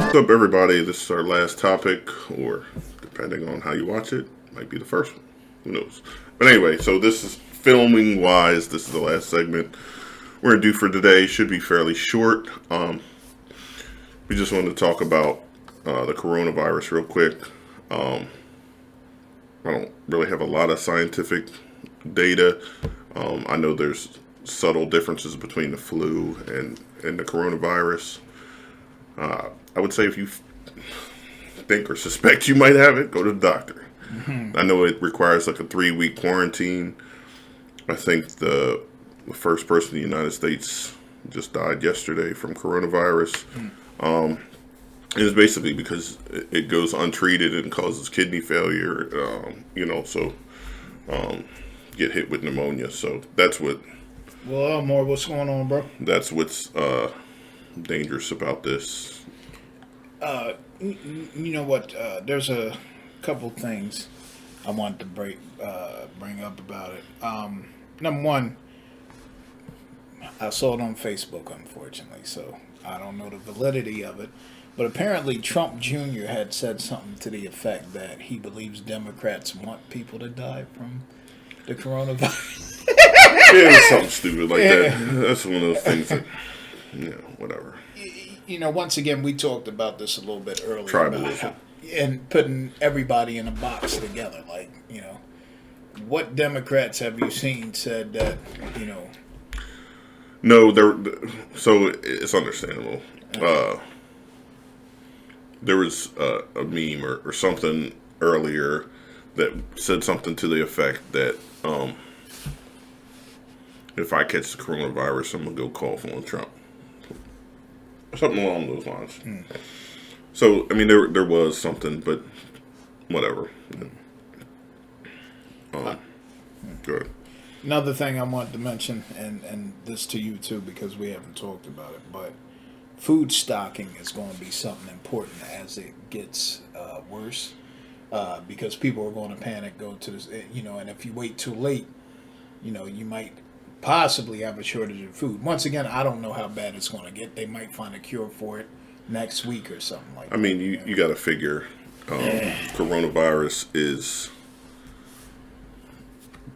What's up, everybody? This is our last topic, or depending on how you watch it, might be the first one. Who knows? But anyway, so this is filming wise. This is the last segment we're gonna do for today. Should be fairly short. We just wanted to talk about the coronavirus real quick. I don't really have a lot of scientific data. I know there's subtle differences between the flu and the coronavirus. I would say if you think or suspect you might have it, go to the doctor. Mm-hmm. I know it requires like a 3-week quarantine. I think the first person in the United States just died yesterday from coronavirus. Mm. It is basically because it goes untreated and causes kidney failure, so get hit with pneumonia. So that's what... Well, more what's going on, bro? That's what's dangerous about this. You know what? There's a couple things I wanted to bring up about it. Number one, I saw it on Facebook, unfortunately, so I don't know the validity of it. But apparently Trump Jr. had said something to the effect that he believes Democrats want people to die from the coronavirus. Yeah, it was something stupid like that. That's one of those things that, whatever. Once again, we talked about this a little bit earlier. Tribalism. And putting everybody in a box together. Like, what Democrats have you seen said that, No, so it's understandable. There was a meme or something earlier that said something to the effect that if I catch the coronavirus, I'm going to go cough on Trump. Something along those lines. Mm. So, I mean, there was something, but whatever. Good. Another thing I wanted to mention, and this to you too, because we haven't talked about it, but food stocking is going to be something important as it gets worse, because people are going to panic, go to this, and if you wait too late, you might possibly have a shortage of food. Once again, I don't know how bad it's going to get. They might find a cure for it next week or something like that. I mean, you got to figure coronavirus is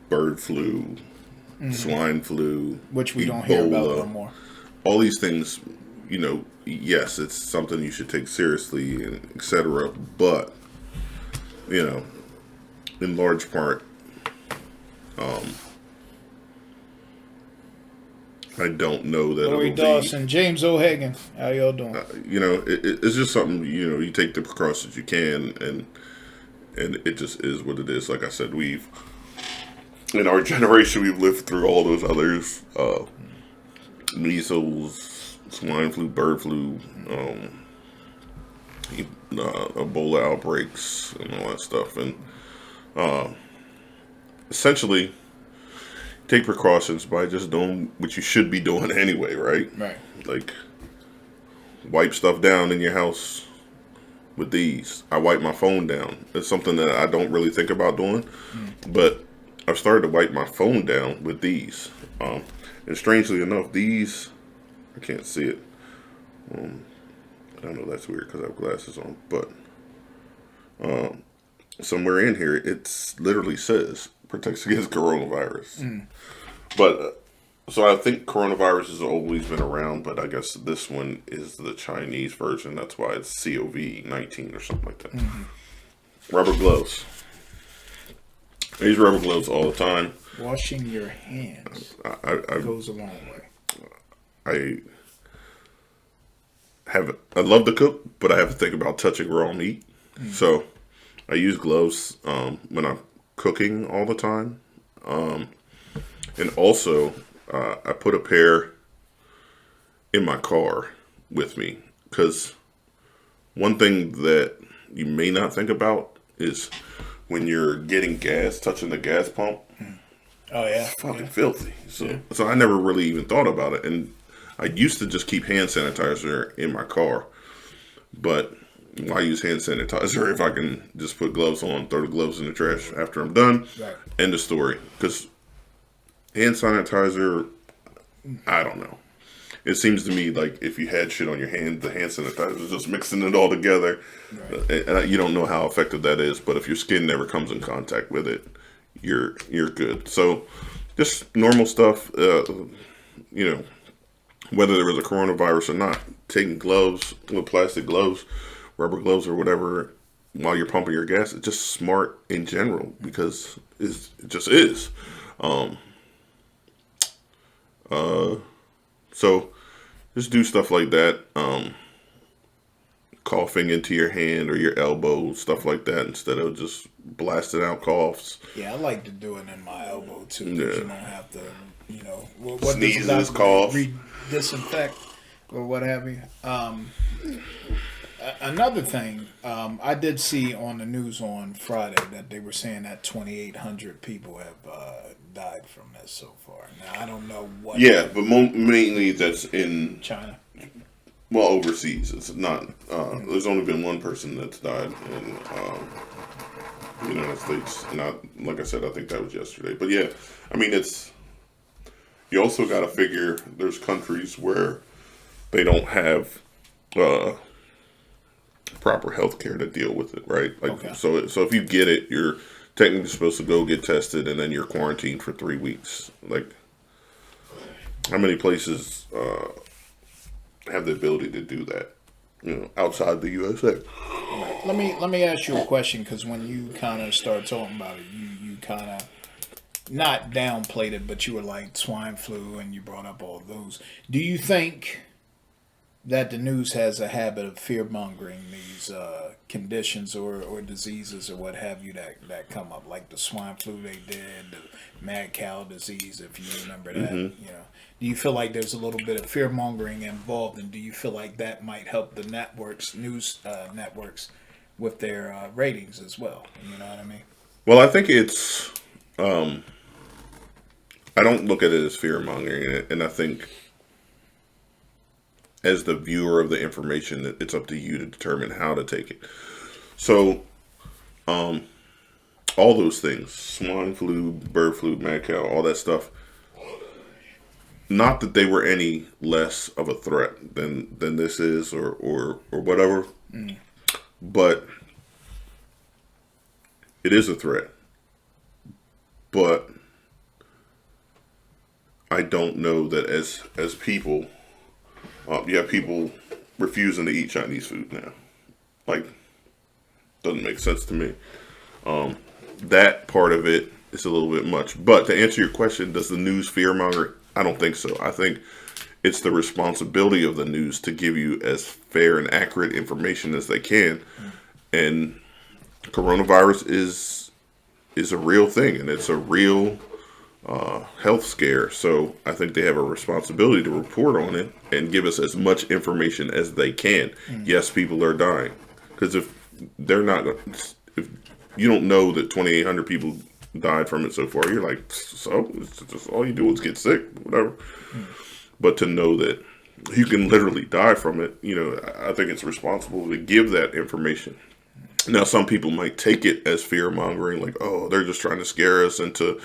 bird flu, swine flu, which we Ebola, don't hear about no more. All these things, yes, it's something you should take seriously, and et cetera. But, in large part, I don't know that Lori Dawson, James O'Hagan, how y'all doing? It's just something, you take the precautions you can, and it just is what it is. Like I said, in our generation, we've lived through all those others, measles, swine flu, bird flu, Ebola outbreaks, and all that stuff. And essentially, take precautions by just doing what you should be doing anyway, right? Right. Like, wipe stuff down in your house with these. I wipe my phone down. It's something that I don't really think about doing, but I've started to wipe my phone down with these. And strangely enough, these, I can't see it. I know that's weird because I have glasses on, but somewhere in here, it literally says protects against coronavirus. But so I think coronavirus has always been around, but I guess this one is the Chinese version. That's why it's COVID-19 or something like that. Mm-hmm. Rubber gloves. I use rubber gloves all the time. Washing your hands goes a long way. I love to cook, but I have to think about touching raw meat. So I use gloves when I'm cooking all the time. And also, I put a pair in my car with me, because one thing that you may not think about is when you're getting gas, touching the gas pump. Oh, yeah. It's fucking filthy. So I never really even thought about it. And I used to just keep hand sanitizer in my car. But why use hand sanitizer if I can just put gloves on, throw the gloves in the trash after I'm done? Right. End of story. Because hand sanitizer, I don't know. it seems to me like if you had shit on your hand, the hand sanitizer is just mixing it all together. Right. And you don't know how effective that is, but if your skin never comes in contact with it, you're good. So just normal stuff, whether there was a coronavirus or not, taking gloves, plastic gloves, rubber gloves or whatever, while you're pumping your gas, it's just smart in general because it just is. Um, so just do stuff like that. Coughing into your hand or your elbow, stuff like that, instead of just blasting out coughs. Yeah, I like to do it in my elbow too, Yeah. because you don't have to, Sneezes, cough. Disinfect or what have you. Another thing, I did see on the news on Friday that they were saying that 2,800 people have died from this so far. Now I don't know what. Yeah, but mainly that's in China. Well, overseas. It's not. There's only been one person that's died in the United States. Not like I said. I think that was yesterday. But yeah, I mean, it's. You also got to figure there's countries where they don't have proper health care to deal with it, right? Like, Okay. so if you get it, you're technically supposed to go get tested, and then you're quarantined for 3 weeks. Like, how many places have the ability to do that? Outside the USA. Right. Let me ask you a question, because when you kind of start talking about it, you kind of not downplayed it, but you were like swine flu, and you brought up all those. Do you think that the news has a habit of fear mongering these conditions or diseases or what have you that come up, like the swine flu they did, the mad cow disease, if you remember that? Mm-hmm. Do you feel like there's a little bit of fear mongering involved, and do you feel like that might help the news networks, with their ratings as well? You know what I mean? Well, I think it's. I don't look at it as fear mongering, and I think as the viewer of the information, it's up to you to determine how to take it. So, all those things, swine flu, bird flu, mad cow, all that stuff, not that they were any less of a threat than this is or whatever, but it is a threat. But I don't know that as people, you have people refusing to eat Chinese food now. Like, doesn't make sense to me. That part of it is a little bit much. But to answer your question, does the news fearmonger? I don't think so. I think it's the responsibility of the news to give you as fair and accurate information as they can. And coronavirus is a real thing, and it's a real health scare. So I think they have a responsibility to report on it and give us as much information as they can. Yes, people are dying, because if they're not, if you don't know that 2,800 people died from it so far, you're like, so it's just all you do is get sick, whatever. But to know that you can literally die from it, I think it's responsible to give that information. Now, some people might take it as fear mongering, like, oh, they're just trying to scare us into,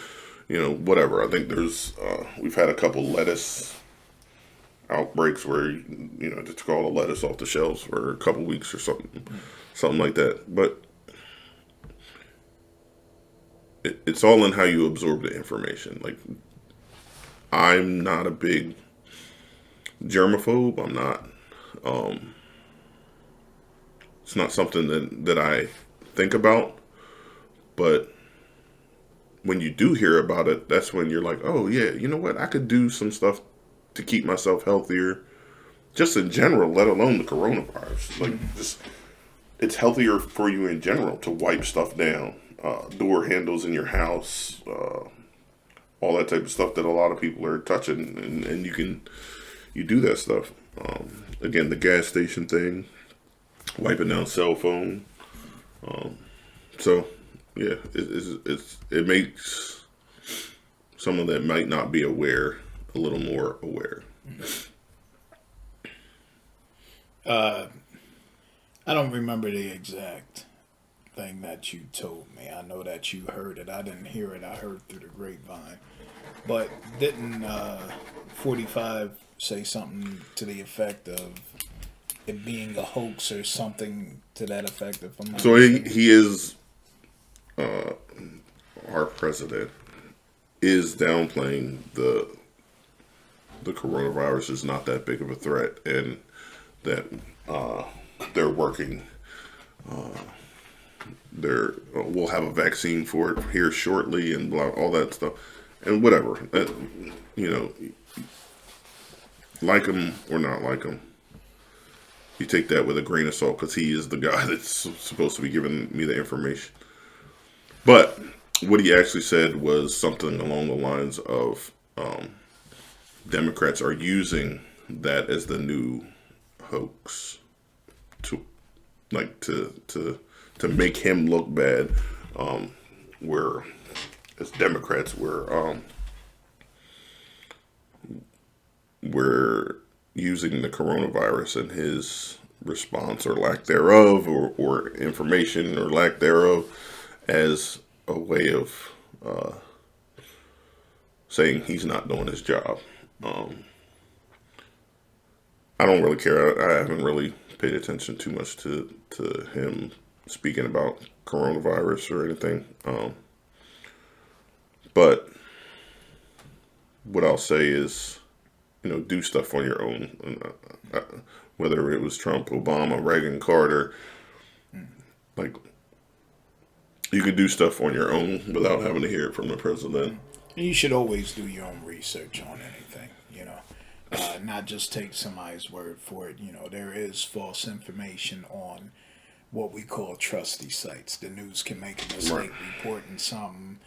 whatever. I think we've had a couple lettuce outbreaks where, they took all the lettuce off the shelves for a couple weeks or something like that. But it's all in how you absorb the information. Like, I'm not a big germaphobe. I'm not. It's not something that I think about. But when you do hear about it, that's when you're like, oh yeah, you know what? I could do some stuff to keep myself healthier, just in general, let alone the coronavirus. Like, just, it's healthier for you in general to wipe stuff down, door handles in your house, all that type of stuff that a lot of people are touching, and you do that stuff. Again, the gas station thing, wiping down cell phone. So yeah, it makes someone that might not be aware a little more aware. I don't remember the exact thing that you told me. I know that you heard it. I didn't hear it. I heard through the grapevine. But didn't 45 say something to the effect of it being a hoax or something to that effect. If I'm not So mistaken. he is our president is downplaying the coronavirus is not that big of a threat, and that they're working. We'll have a vaccine for it here shortly, and blah, all that stuff, and whatever. You know, like him or not like him, you take that with a grain of salt because he is the guy that's supposed to be giving me the information. But what he actually said was something along the lines of Democrats are using that as the new hoax to to make him look bad. Where as Democrats we're using the coronavirus and his response or lack thereof, or information or lack thereof, as a way of saying he's not doing his job. I don't really care. I haven't really paid attention too much to him speaking about coronavirus or anything. But what I'll say is, do stuff on your own. Whether it was Trump, Obama, Reagan, Carter, like, you could do stuff on your own without having to hear it from the president. You should always do your own research on anything, not just take somebody's word for it. There is false information on what we call trusty sites. The news can make a mistake reporting something.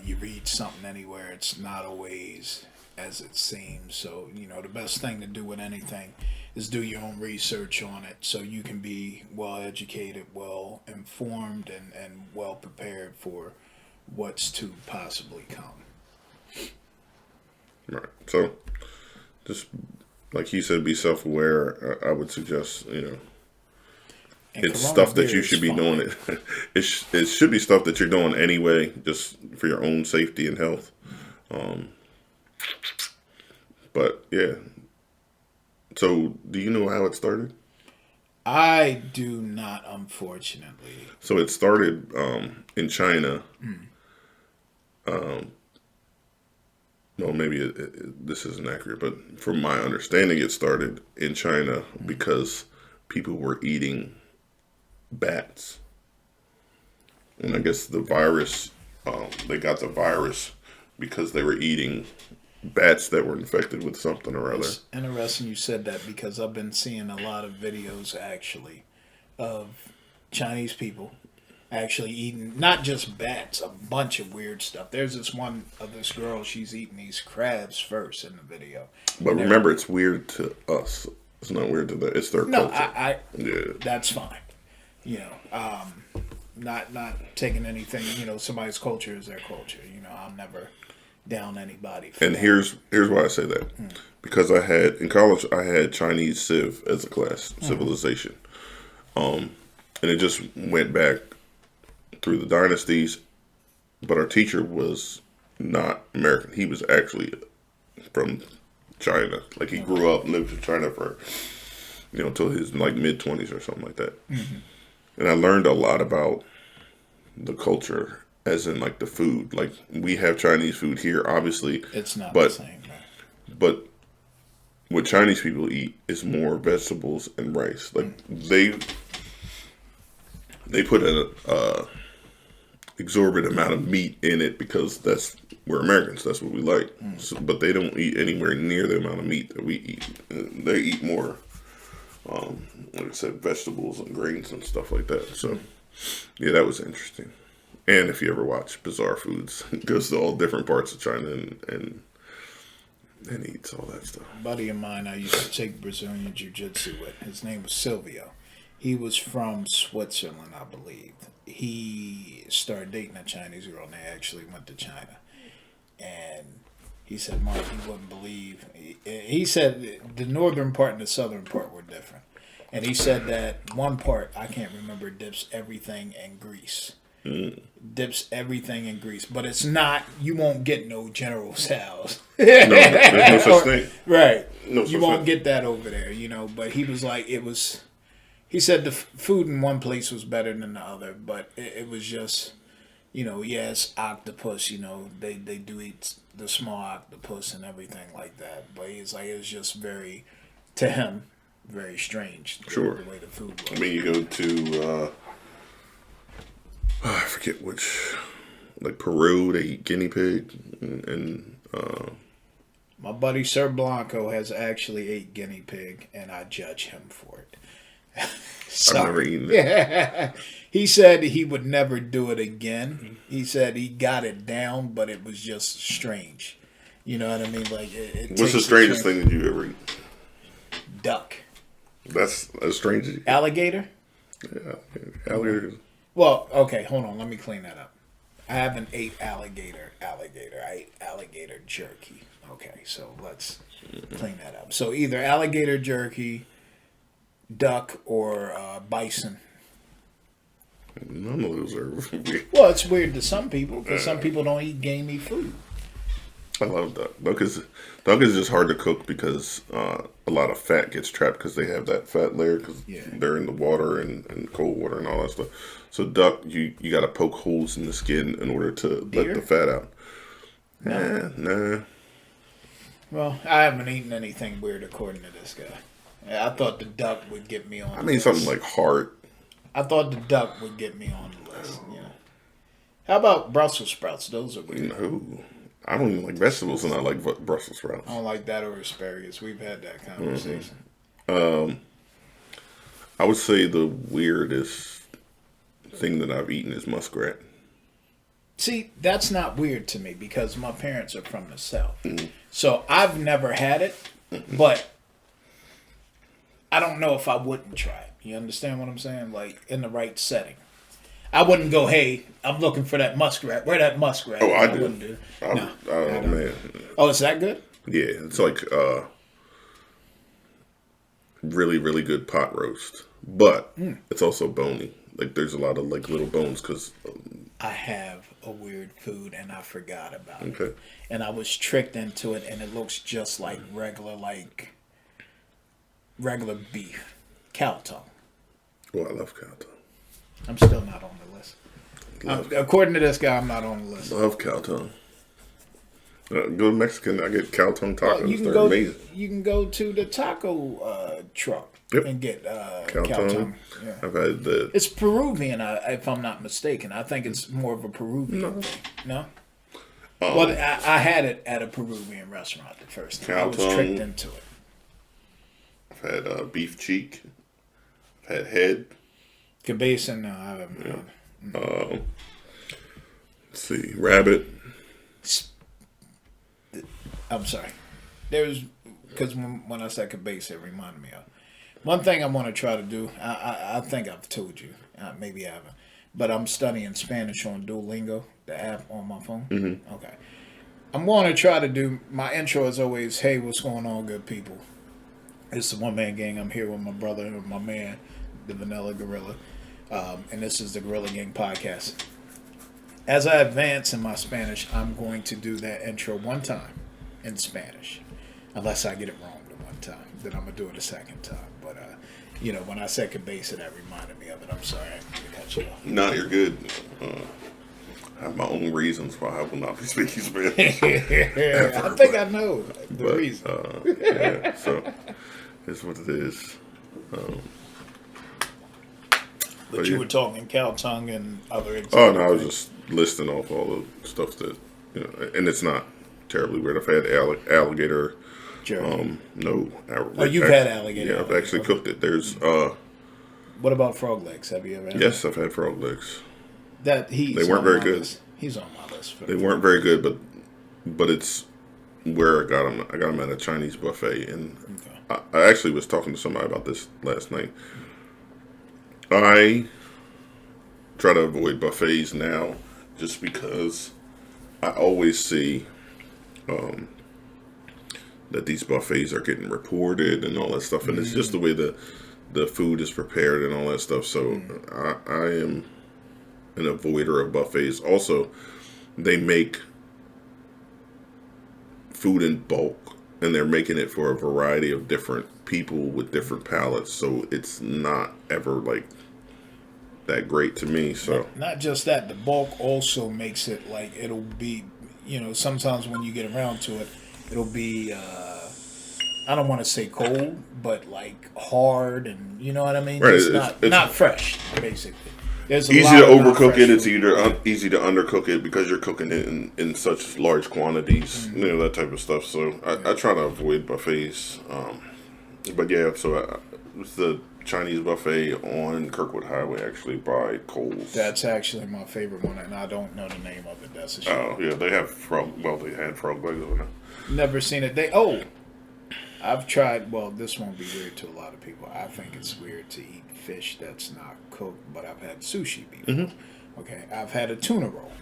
You read something anywhere, it's not always as it seems. So, the best thing to do with anything is do your own research on it so you can be well educated, well informed, and well prepared for what's to possibly come. Right. So, just like he said, be self-aware. I would suggest, And it's stuff that you should be doing. It should be stuff that you're doing anyway, just for your own safety and health. But yeah. So, do you know how it started? I do not, unfortunately. So it started in China. Well, maybe this isn't accurate, but from my understanding, it started in China because people were eating bats. And I guess the virus, they got the virus because they were eating bats that were infected with something or other. It's interesting you said that because I've been seeing a lot of videos actually of Chinese people actually eating not just bats, a bunch of weird stuff. There's this one of this girl, she's eating these crabs first in the video. But remember, it's weird to us. It's not weird to them. It's their culture. Yeah, that's fine. Not taking anything. Somebody's culture is their culture. I'll never down anybody. And here's why I say that. Because in college I had Chinese Civ as a class, civilization. And it just went back through the dynasties, but our teacher was not American. He was actually from China. Like, he grew up and lived in China for, until his mid-20s or something like that. Mm-hmm. And I learned a lot about the culture, as in the food. Like, we have Chinese food here, obviously. It's not the same, man. But what Chinese people eat is more vegetables and rice. Like, they put an exorbitant amount of meat in it because we're Americans. That's what we like. So, but they don't eat anywhere near the amount of meat that we eat. They eat more, like I said, vegetables and grains and stuff like that. So, yeah, that was interesting. And if you ever watch Bizarre Foods, it goes to all different parts of China and eats all that stuff. A buddy of mine I used to take Brazilian Jiu-Jitsu with, his name was Silvio. He was from Switzerland, I believe. He started dating a Chinese girl, and they actually went to China. And he said, Mark, you wouldn't believe. He said the northern part and the southern part were different. And he said that one part, I can't remember, dips everything in grease. Dips everything in grease. But it's not, you won't get no General Tso's. No, there's no such thing. Right. No, You won't get that over there, you know. But he was like, it was. He said the food in one place was better than the other, but it was just, you know, yes, octopus. You know, they do eat the small octopus and everything like that. But he's like, it was just very, to him, very strange. Sure. The way the food was. I mean, you go to I forget which, like Peru, they eat guinea pig, and My buddy Sir Blanco has actually ate guinea pig, and I judge him for it. I've never eaten it. He said he would never do it again. He said he got it down, but it was just strange. You know what I mean? Like, What's the strangest thing that you ever eat? Duck. That's as strange as Alligator? Yeah, alligator. Well, okay, hold on. Let me clean that up. I haven't ate alligator. I ate alligator jerky. Okay, so let's clean that up. So either alligator jerky, duck, or bison. None of those are weird. Well, it's weird to some people because some people don't eat gamey food. I love duck. Duck is just hard to cook because a lot of fat gets trapped because they have that fat layer because they're in the water and cold water and all that stuff. So duck, you got to poke holes in the skin in order to let the fat out. Nah. Well, I haven't eaten anything weird according to this guy. I thought the duck would get me on. I mean, something like heart. I thought the duck would get me on the list. You know. How about Brussels sprouts? Those are weird. No. I don't even like vegetables, and I like Brussels sprouts. I don't like that or asparagus. We've had that conversation. I would say the weirdest thing that I've eaten is muskrat. See, that's not weird to me because my parents are from the South. So I've never had it, but I don't know if I wouldn't try it. You understand what I'm saying? Like, in the right setting. I wouldn't go, hey, I'm looking for that muskrat. Where that muskrat? Oh, I do. Wouldn't do. No, oh, man. Oh, is that good? Yeah, it's like really, really good pot roast. But it's also bony. Like, there's a lot of, like, little bones because... I have a weird food, and I forgot about Okay. it. And I was tricked into it, and it looks just like regular beef. Cow tongue. Oh, I love cow tongue. I'm still not on the list. According to this guy, I'm not on the list. Love cow tongue. Go to Mexican, I get cow tongue tacos. Well, They're amazing. You can go to the taco truck and get cow tongue. Yeah. I've had the... It's Peruvian, if I'm not mistaken. I think it's more of a Peruvian thing. No? Well, I had it at a Peruvian restaurant the first time. I was tricked into it. I've had beef cheek. I've had head. Cabeza, no, I haven't had. Let's see, rabbit. I'm sorry. Because when I said cabeza, it reminded me of one thing I want to try to do. I think I've told you, maybe I haven't, but I'm studying Spanish on Duolingo, the app on my phone. Mm-hmm. Okay, I'm going to try to do. My intro is always, "Hey, what's going on, good people?" It's the One Man Gang. I'm here with my brother and my man, the Vanilla Gorilla, and this is the Gorilla Gang podcast. As I advance in my Spanish, I'm going to do that intro one time in Spanish, unless I get it wrong the one time. Then I'm gonna do it a second time. But when I said cabeza, that reminded me of it. I'm sorry, I didn't cut you off. No, you're good. I have my own reasons why I will not be speaking Spanish. I think I know the reason. Yeah, so it's what it is. But you were talking cow tongue and other examples. Oh, no, I was just listing off all the stuff that, and it's not terribly weird. I've had alligator. No. You've had alligator. Yeah, I've actually cooked it. There's. What about frog legs? Have you ever had Yes, I've had frog legs. They weren't very good. He's on my list. They weren't very good, but it's where I got them. I got them at a Chinese buffet, and I actually was talking to somebody about this last night. I try to avoid buffets now just because I always see that these buffets are getting reported and all that stuff, and it's just the way the food is prepared and all that stuff. So I am an avoider of buffets. Also, they make food in bulk, and they're making it for a variety of different people with different palates, so it's not ever like that great to me. So Not just that, the bulk also makes it like it'll be, sometimes when you get around to it, it'll be, I don't want to say cold, but like hard, and you know what I mean? right, Just not fresh, basically. There's a easy lot to of not overcook fresh it. It's food. either easy to undercook it because you're cooking it in such large quantities, that type of stuff. So I try to avoid buffets. But yeah, so it's the Chinese buffet on Kirkwood Highway, actually, by Coles. That's actually my favorite one, and I don't know the name of it. That's a shame. Oh yeah, they have frog. Well, they had frog legs on it. Never seen it. I've tried. Well, this won't be weird to a lot of people. I think it's weird to eat fish that's not cooked, but I've had sushi before. Okay, I've had a tuna roll.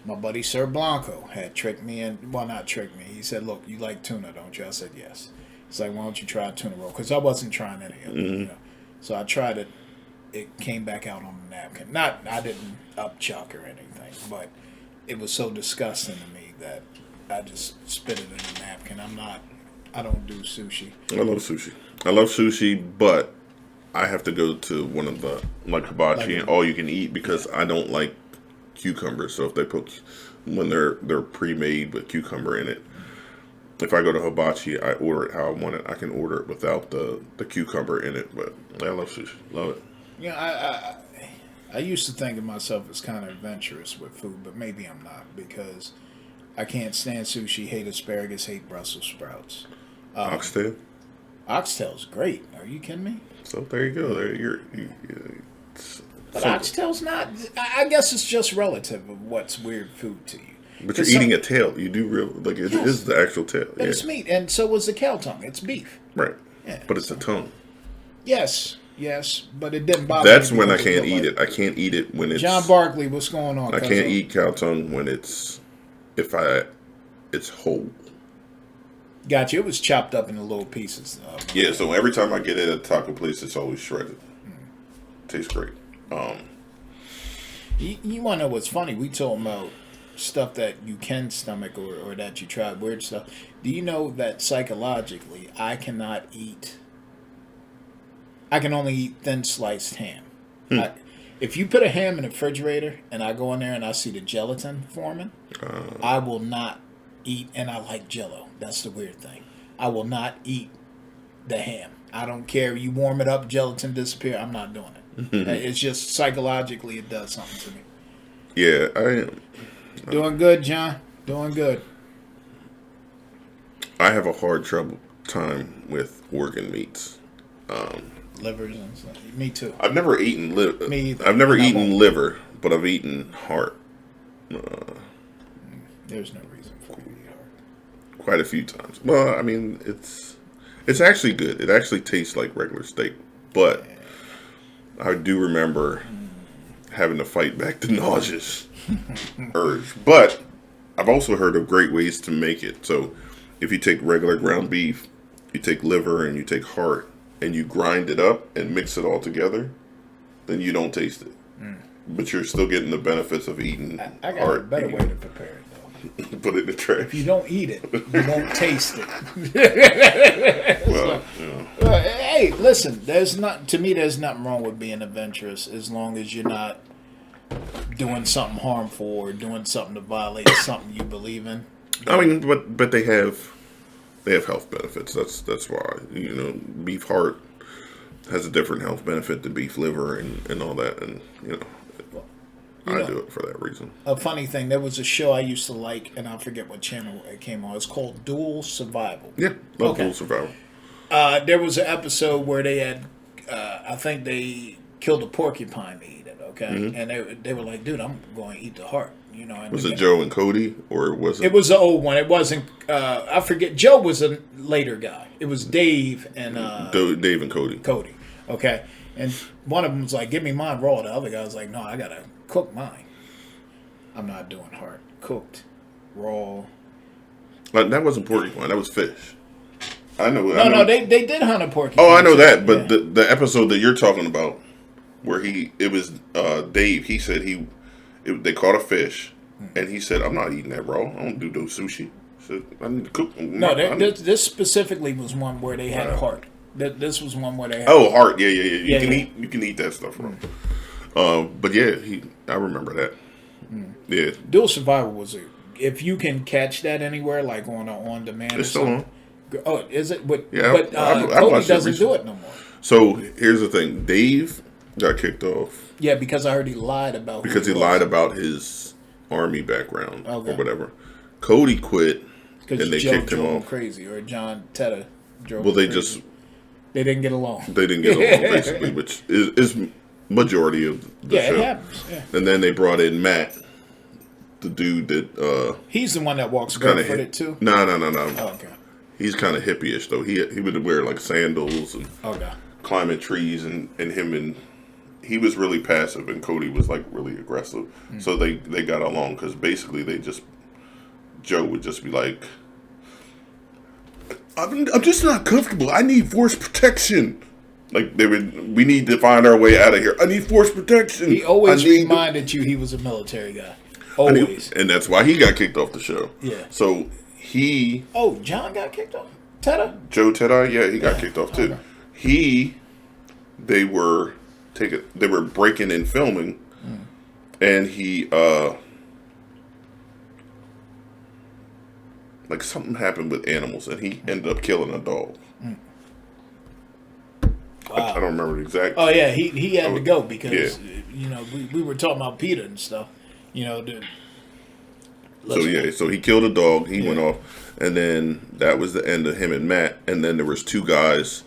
My buddy Sir Blanco had tricked me in. Well, not tricked me. He said, "Look, you like tuna, don't you?" I said, "Yes." He's like, "Why don't you try a tuna roll?" Because I wasn't trying any of it. So I tried it. It came back out on the napkin. I didn't upchuck or anything, but it was so disgusting to me that I just spit it in the napkin. I don't do sushi. I love sushi, but I have to go to one of the hibachi and all you can eat because I don't like cucumbers. So if they put when they're pre-made with cucumber in it, if I go to hibachi, I order it how I want it. I can order it without the cucumber in it, but I love sushi. Love it. Yeah, I used to think of myself as kind of adventurous with food, but maybe I'm not because I can't stand sushi, hate asparagus, hate Brussels sprouts. Oxtail. Oxtail's great. Are you kidding me? So there you go. But oxtail's not. I guess it's just relative of what's weird food to you. But you're eating a tail. You do real like it is the actual tail. But it's meat, and so was the cow tongue. It's beef. Right. Yeah, But it's a tongue. Yes, but it didn't bother That's me when I because it can't looked eat it. I can't eat it when it's John Barkley, what's going on? I can't eat cow tongue when it's whole. Gotcha. It was chopped up into little pieces. Yeah, so every time I get it at a taco place, it's always shredded. Tastes great. You want to know what's funny? We talking about stuff that you can stomach or that you tried weird stuff. Do you know that psychologically I can only eat thin sliced ham. If you put a ham in the refrigerator and I go in there and I see the gelatin forming, I will not eat, and I like Jell-O. That's the weird thing. I will not eat the ham. I don't care. You warm it up, gelatin disappear. I'm not doing it. It's just psychologically it does something to me. Yeah, I am. Doing good, John. Doing good. I have a hard time with organ meats. Livers and stuff. Me too. I've never eaten liver. Me either. I've never And I eaten won't. liver, but I've eaten heart. There's no reason for you to eat heart. Quite a few times. Well, I mean, it's actually good. It actually tastes like regular steak, but I do remember having to fight back the nauseous urge. But I've also heard of great ways to make it. So if you take regular ground beef, you take liver, and you take heart, and you grind it up and mix it all together, then you don't taste it. But you're still getting the benefits of eating I got heart. a better way to prepare it, though. Put it in the trash. If you don't eat it, you won't taste it. Well, Hey, listen, there's nothing wrong with being adventurous as long as you're not doing something harmful or doing something to violate something you believe in. I mean, but they have health benefits. That's why beef heart has a different health benefit to beef liver and all that, and I do it for that reason. A funny thing, there was a show I used to like, and I forget what channel it came on. It's called Dual Survival. Yeah, Dual Survival. There was an episode where they had, I think they killed a porcupine to eat it. Okay, and they were like, "Dude, I'm going to eat the heart." And Was it Joe and Cody, or was it? It was the old one. It wasn't. I forget. Joe was a later guy. It was Dave and Dave and Cody. Cody. Okay, and one of them was like, "Give me mine raw." The other guy was like, "No, I gotta cook mine. I'm not doing heart. Cooked, raw." That wasn't porcupine. That was fish. I know. No, they did hunt a porcupine. Oh, I know that. But the episode that you're talking about, where it was Dave. He said they caught a fish, and he said, "I'm not eating that raw. I don't do no sushi." Shit, I need to cook. No, this specifically was one where they had heart. This was one where they had heart. Yeah. You can yeah. eat. You can eat that stuff, bro. But yeah, I remember that. Yeah, Dual Survival was if you can catch that anywhere, like on demand. it's still on. Oh, is it? But I Cody watched it doesn't do recently. it no more. So here's the thing: Dave got kicked off Yeah, because I heard he lied about because he was. lied about his army background Okay. or whatever. Cody quit, Because and they Joe kicked him drove him off. crazy, or John Tedder drove Well, him they crazy. just They didn't get along. they didn't get along basically, which is majority of the Yeah, show. it happens. Yeah. And then they brought in Matt, the dude that He's the one that walks kind of barefooted too. No. Oh, okay. He's kind of hippie-ish though. He would wear like sandals and Okay. climbing trees, and he was really passive, and Cody was like really aggressive. So they got along because basically Joe would just be like, I'm just not comfortable. I need force protection. Like we need to find our way out of here. I need force protection. He always reminded you he was a military guy. Always. And that's why he got kicked off the show. Yeah. So Oh, John got kicked off. Tedder. Joe Tedai, yeah, he got kicked off too. Okay. They were breaking and filming, and he like something happened with animals, and he ended up killing a dog. Wow. I don't remember the exact. Oh yeah, he had to go because Yeah. we were talking about Peter and stuff. So he killed a dog. He went off, and then that was the end of him and Matt. And then there was two guys.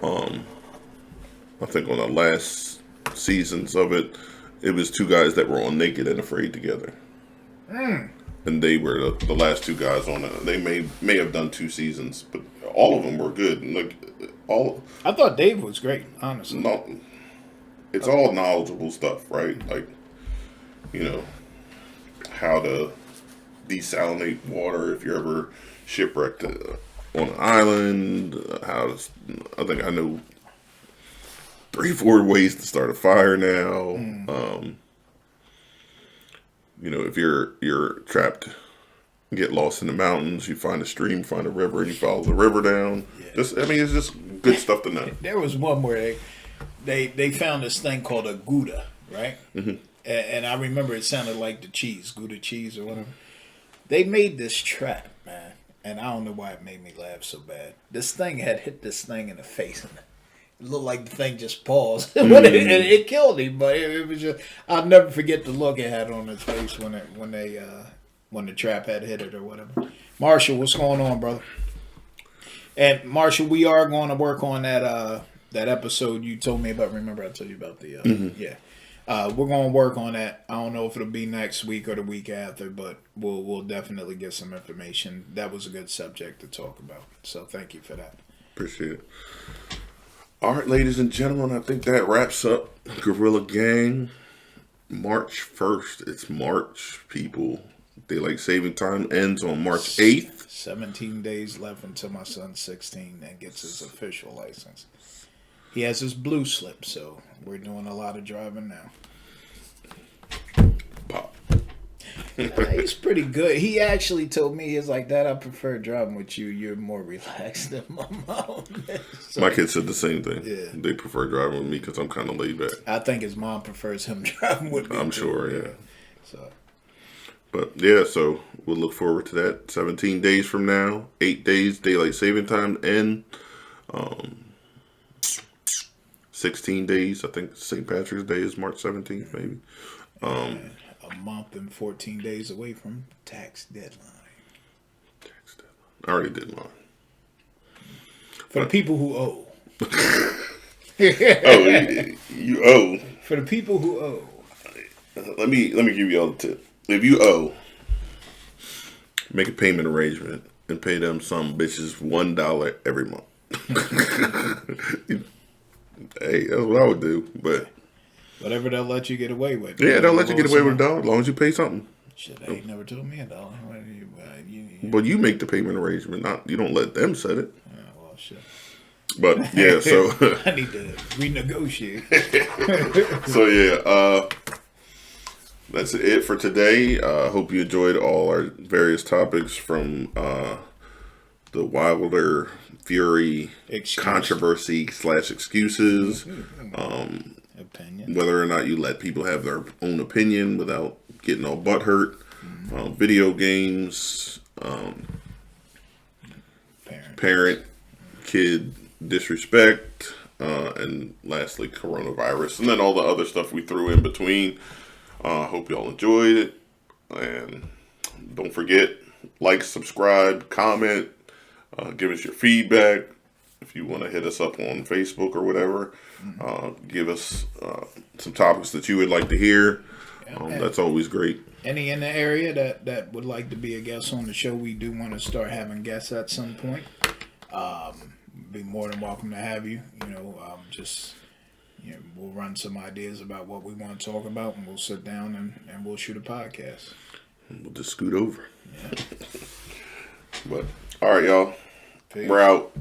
I think on the last seasons of it, it was two guys that were on Naked and Afraid together. And they were the last two guys on it. They may have done 2 seasons, but all of them were good. Like I thought Dave was great, honestly. it's all knowledgeable stuff, right? Like, how to desalinate water if you're ever shipwrecked on an island. I think I know 3-4 ways to start a fire now. If you're trapped, get lost in the mountains, you find a stream, find a river, and you follow the river down. Yeah. It's just good stuff to know. There was one where they found this thing called a Gouda, right? Mm-hmm. And I remember it sounded like the cheese, Gouda cheese or whatever. They made this trap, man, and I don't know why it made me laugh so bad. This thing had hit this thing in the face, and it looked like the thing just paused. It killed him, but it was just, I'll never forget the look it had on his face when the trap had hit it or whatever. Marshall, what's going on, brother? And Marshall, we are going to work on that episode you told me about. Remember I told you about the yeah. We're going to work on that. I don't know if it'll be next week or the week after, but we'll definitely get some information. That was a good subject to talk about. So thank you for that. Appreciate it. All right, ladies and gentlemen, I think that wraps up Gorilla Gang. March 1st. It's March, people. Daylight saving time ends on March 8th. 17 days left until my son's 16 and gets his official license. He has his blue slip, so we're doing a lot of driving now. Pop. He's pretty good. He actually told me, he's like, Dad, I prefer driving with you. You're more relaxed than my mom. So, my kids said the same thing. Yeah. They prefer driving with me because I'm kind of laid back. I think his mom prefers him driving with me. I'm too. sure, yeah. So, But yeah, so we'll look forward to that. 17 days from now, 8 days, daylight saving time, and 16 days. I think St. Patrick's Day is March 17th, maybe. a month and 14 days away from tax deadline. I already did mine. For the people who owe. You owe. For the people who owe. Let me give you all the tip. If you owe, make a payment arrangement and pay them some bitches $1 every month. Hey, that's what I would do. But whatever they'll let you get away with. yeah, they'll let you get away with $1 as long as you pay something. Shit, they ain't never told me $1. But you make the payment arrangement, not you don't let them set it. Well, shit. But yeah, so I need to renegotiate. so yeah, that's it for today. Hope you enjoyed all our various topics from the Wilder Fury controversy / excuses. Opinion. Whether or not you let people have their own opinion without getting all butthurt. Video games. Parent, kid disrespect, and lastly coronavirus, and then all the other stuff we threw in between. Hope y'all enjoyed it, and don't forget, like, subscribe, comment, give us your feedback. If you want to hit us up on Facebook or whatever, give us some topics that you would like to hear. That's always great. Any in the area that would like to be a guest on the show, we do want to start having guests at some point. Be more than welcome to have you. We'll run some ideas about what we want to talk about, and we'll sit down and we'll shoot a podcast. We'll just scoot over. Yeah. But all right, y'all. Peace. We're out.